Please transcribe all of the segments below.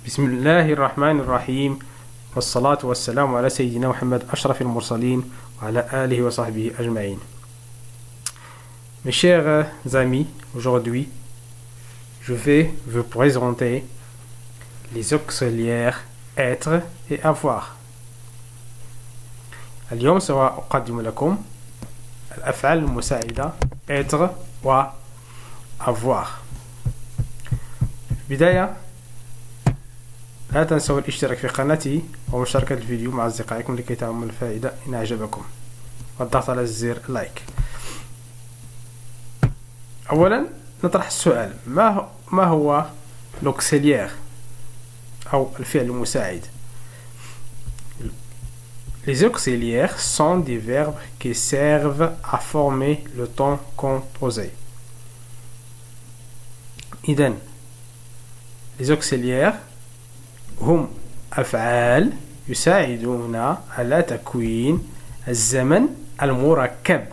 بسم الله الرحمن الرحيم، والصلاة والسلام على سيدنا Mohammed, أشرف المرسلين, وعلى آله وصحبه أجمعين. Mes chers amis, aujourd'hui, je vais vous présenter les auxiliaires être et avoir. اليوم سأقدم لكم الأفعال المساعدة être و avoir. في البداية لا تنسوا الاشتراك في قناتي ومشاركة الفيديو مع أصدقائكم لكي تعم الفائدة إن أعجبكم، والضغط على زر لايك. أولا نطرح السؤال: ما هو l'auxiliaire أو الفعل المساعد؟ Les auxiliaires sont des verbes qui servent à former le temps composé. إذن les auxiliaires هم أفعال يساعدون على تكوين الزمن المركب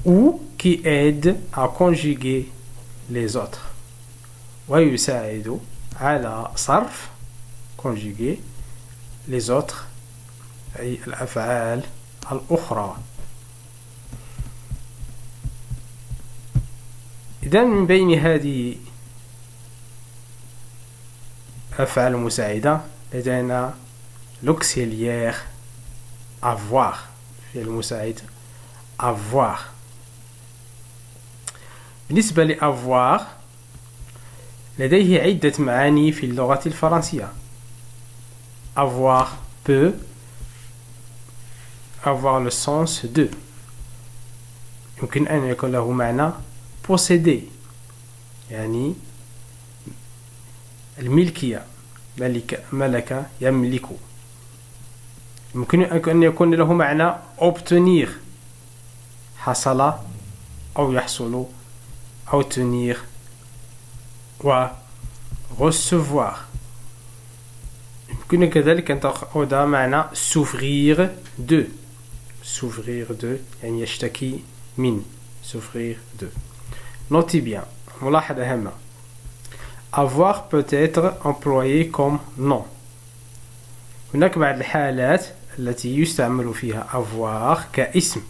ou qui aident à conjuguer les autres، ويساعد على صرف conjuguer les autres أي الأفعال الأخرى. إذن من بين هذه الأفعال المساعدة لدينا l'auxiliaire avoir، الفعل المساعد avoir. بالنسبة لavoir لديه عدة معاني في اللغة الفرنسية. avoir peut avoir le sens de، يمكن أن يكون له معنى posséder، يعني الملكية، ملك يملك. يمكن أن يكون له معنى obtenir، حصل أو يحصل، أو tenir، و recevoir. يمكن كذلك أن تأخذ معنى souffrir de، يعني يشتكي من، souffrir de. Notez bien، ملاحظة هامة: avoir peut être employé comme nom. هناك بعض الحالات التي يستعمل فيها avoir كاسم،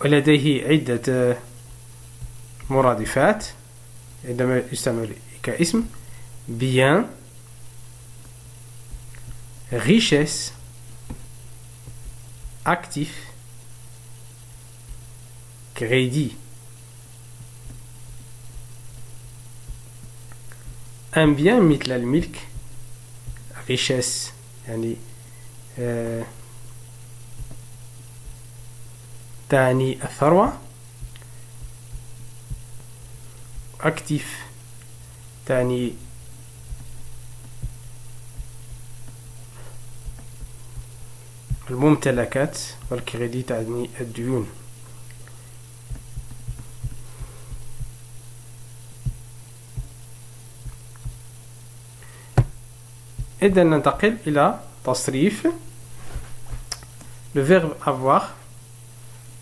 ولديه عدة مرادفات عندما يستعمل كاسم: bien، richesse، actif، crédit. un bien مثل الملك، richesse يعني تعني الثروة، actif تعني الممتلكات، والكريدي تعني الديون. إذن ننتقل إلى تصريف le verbe avoir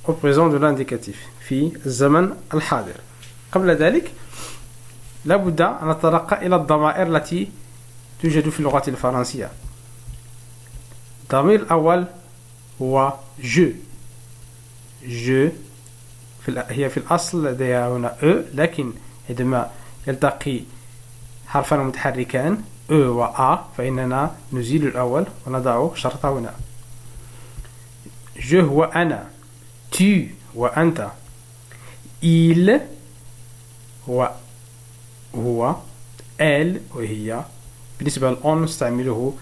au présent de l'indicatif في الزمن الحاضر. قبل ذلك لابد أن نترقى إلى الضمائر التي توجد في اللغة الفرنسية. الضمير الأول هو je. هي في الأصل لديها هنا e، لكن عندما يلتقي حرفان متحركان e و a فإننا نزيل الأول ونضع شرطة هنا. je هو أنا، tu هو أنت، il هو elle وهي. بالنسبة للon نستعمله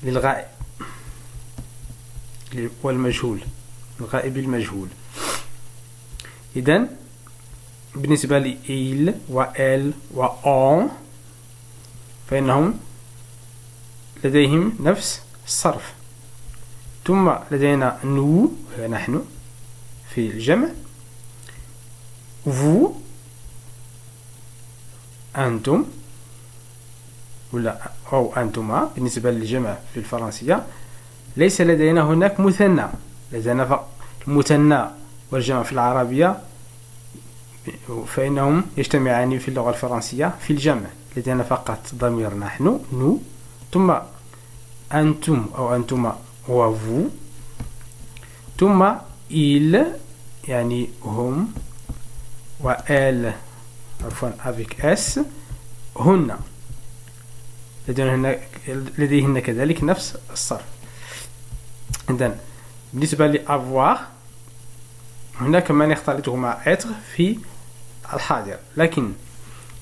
للغائب والمجهول، الغائب المجهول. إذن بالنسبة لil و elle و on فإنهم لديهم نفس الصرف. ثم لدينا nous نحن في الجمع، vous أنتم، ولا أو أنتما بالنسبة للجمع في الفرنسية. ليس لدينا هناك مثنى، لدينا المثنى والجمع في العربية فإنهم يجتمعان في اللغة الفرنسية في الجمع. لدينا فقط ضمير نحن nous ثم أنتم أو أنتما هو vous ثم il يعني هم و elle عفوا avec s هن لديهن كذلك نفس الصرف. إذن بالنسبة لأفواغ هناك من يختلطه مع être في الحاضر، لكن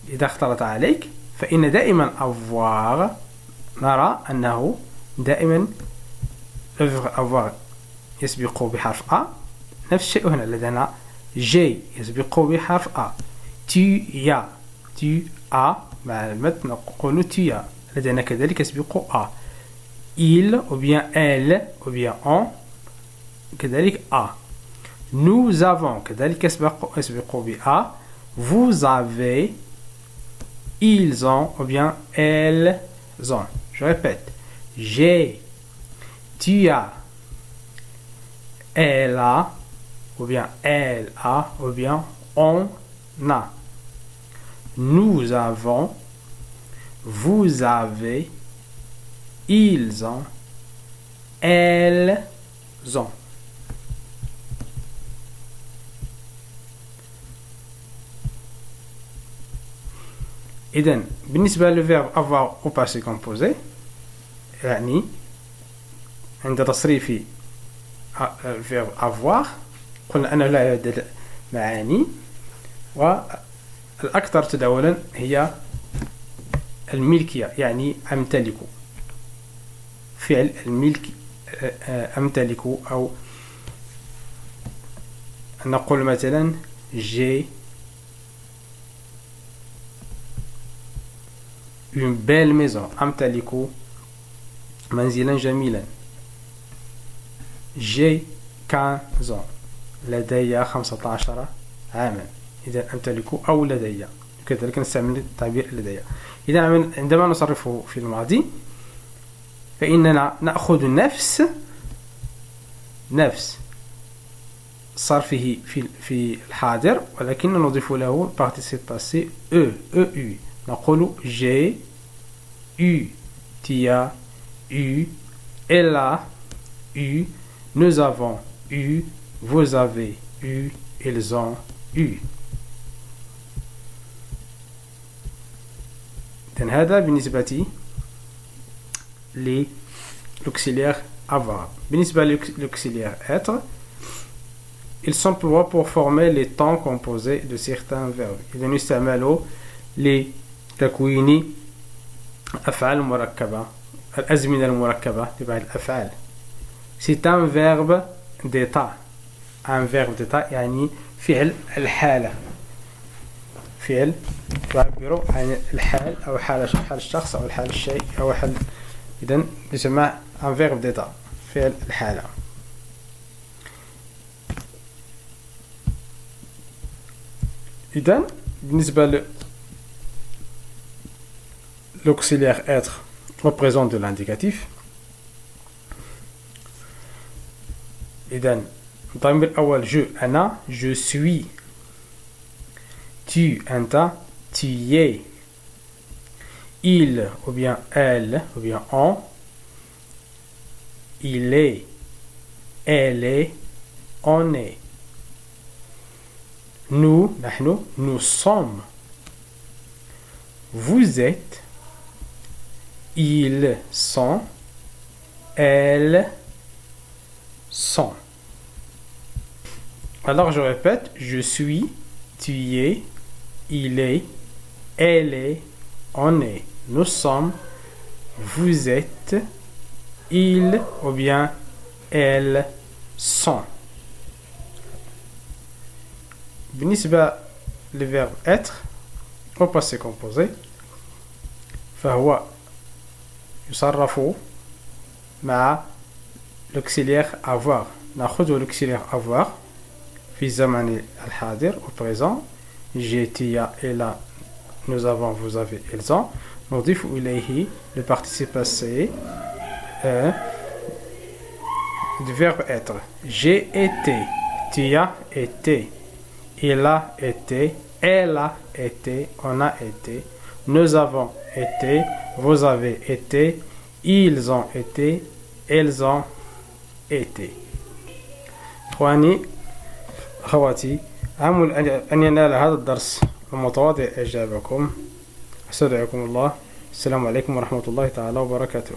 إذا اختلط عليك فإن دائما avoir نرى أنه دائما avoir يسبق بحرف A. نفس الشيء هنا لدينا j'ai يسبق بحرف A. tu as مع المد نقول tu as. لدينا كذلك يسبق A. il ou bien elle ou bien on كذلك A. nous avons كذلك يسبق ب A. vous avez ils ont ou bien elles ont. Je répète, j'ai, tu as, elle a ou bien elle a ou bien on a. Nous avons, vous avez, ils ont, elles ont. إذن بالنسبة للفيرب avoir au passé composé يعني عند تصريف الفيرب avoir قلنا أنه لا يعد معاني، والأكثر تداولا هي الملكية يعني أمتلك. فعل الملك أمتلك، أو نقول مثلا j'ai une belle maison أمتلك منزلا جميلا. j'ai 15 ans لدي 15 عاما. إذا أمتلك أو لدي، كذلك نستعمل التعبير لدي. إذا عندما نصرفه في الماضي فإننا نأخذ نفس صرفه في الحاضر، ولكن نضيف له participe passé eu. نقول j'ai eu, tu as eu, elle a eu, nous avons eu, vous avez eu, ils ont eu. هذا بالنسبة للauxiliaire avoir. بالنسبة للauxiliaire être, il s'emploie pour former les temps composés de certains verbes. إذا نستعمل لتكوين أفعال مركبة، الأزمنة المركبة لبعض الأفعال. C'est un verbe d'état. Un verbe d'état يعني فعل الحالة، فعل يعبر عن الحال أو حال الشخص أو حال الشيء أو حال. إذن يسمى un verbe d'état، فعل الحالة. إذن بالنسبة l'auxiliaire être au présent de l'indicatif. إذن الضمير الأول je أنا، je suis. tu أنت، tu es. il ou bien elle ou bien on، il est, elle est، on est. nous نحن، nous sommes. vous êtes، ils sont، elles sont. Alors je répète, je suis, tu es, il est, elle est, on est. Nous sommes, vous êtes, ils ou bien elles sont. بالنسبة للverbe être au passé composé فهو يصرف مع l'auxiliaire avoir. نأخذ l'auxiliaire avoir في الزمن الحاضر au présent. j'ai, tu as, elle a, nous avons, vous avez, ils ont. نضيف إليه le participe passé du verbe être. j'ai été, tu as été, il a été, elle a été, on a été, nous avons été, vous avez été, ils ont été, elles ont été. إخواني أخواتي، أمل أن ينال هذا الدرس المتواضع إعجابكم. أستودعكم الله. السلام عليكم ورحمة الله تعالى وبركاته.